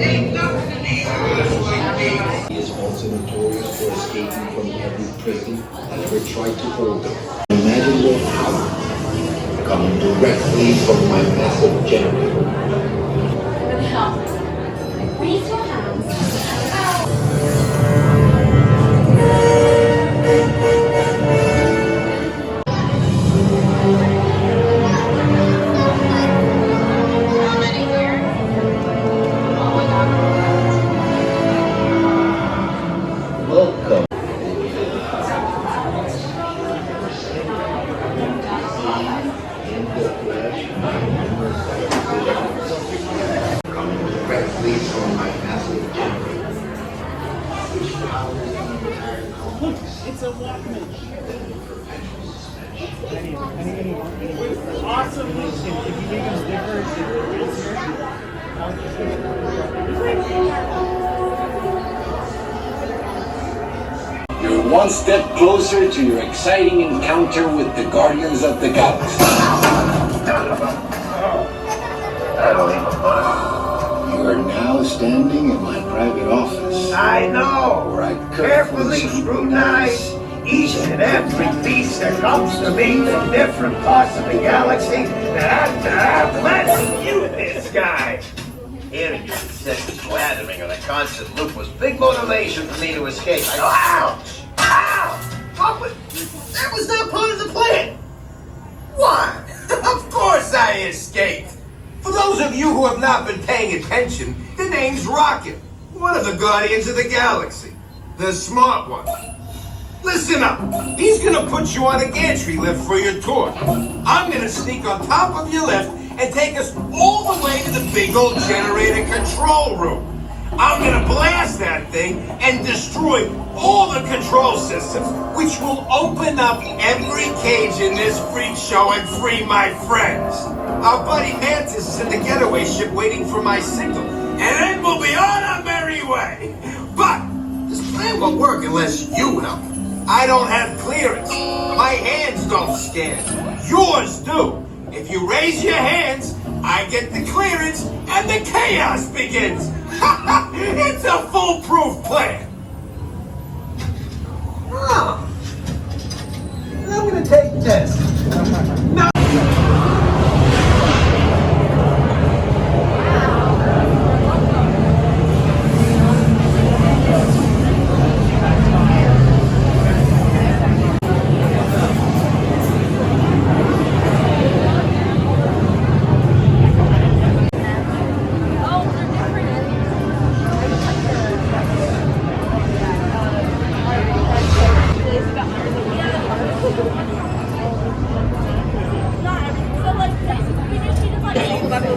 Ain't nothing to these guys like me. He is also notorious for escaping from every prison that ever tried to hold him. Imagine your power coming directly from my massive generator. Raise your hands. Welcome. In the flesh, coming directly from my massive generator, which powers the entire complex. It's a Walkman. Awesome. If you make them You're one step closer to your exciting encounter with the Guardians of the Galaxy. You are now standing in my private office. I know. Where I Carefully scrutinize each and every piece that comes to me from different parts of the galaxy. Let's you this guy. Hearing your incessant blathering on a constant loop was big motivation for me to escape. I go, ouch! Ow! That was not part of the plan. Why? Of course I escaped. For those of you who have not been paying attention, the name's Rocket, one of the Guardians of the Galaxy. The smart one. Listen up. He's gonna put you on a gantry lift for your tour. I'm gonna sneak on top of your lift and take us all the way to the big old generator control room. I'm gonna blast that thing and destroy all the control systems, which will open up every cage in this freak show and free my friends. Our buddy Mantis is in the getaway ship waiting for my signal, and then we'll be on our merry way. But this plan won't work unless you help. I don't have clearance. My hands don't scan. Yours do. If you raise your hands, I get the clearance and the chaos begins. It's a foolproof plan. Oh. I'm gonna take this. No.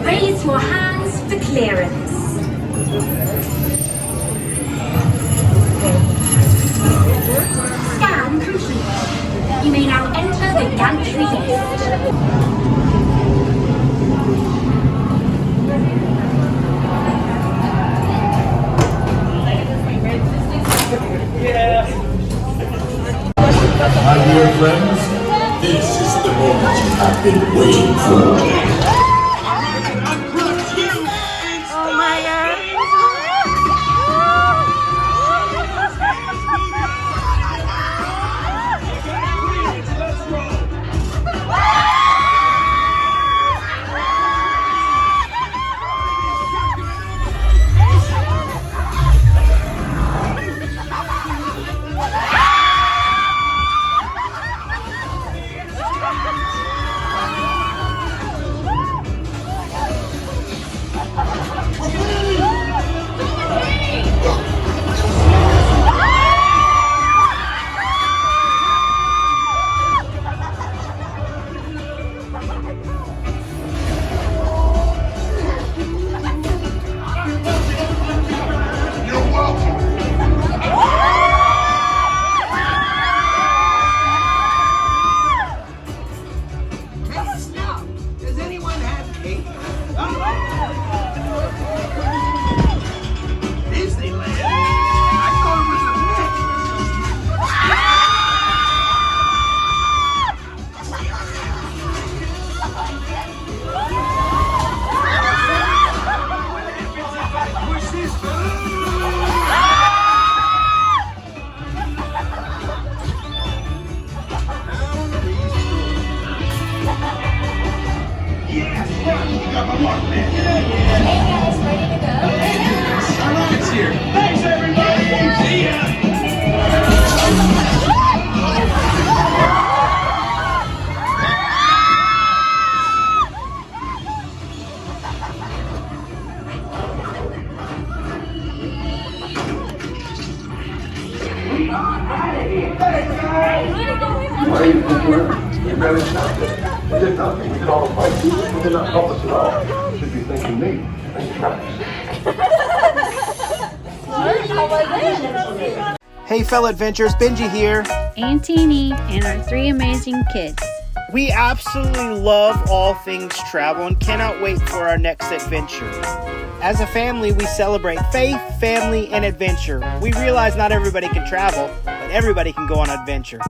Raise your hands for clearance. Scan complete. You may now enter the gantry lift. My dear friends, this is the moment you have been waiting for. Thanks, everybody. See ya. Why are you thinking you barely stopped it? You did nothing. We did all the fighting. You did not help us at all. You should be thanking me. Thank you. Hey fellow adventurers, Benji here. and Teeny, and our 3 amazing kids. We absolutely love all things travel and cannot wait for our next adventure. As a family, we celebrate faith, family, and adventure. We realize not everybody can travel, but everybody can go on an adventure.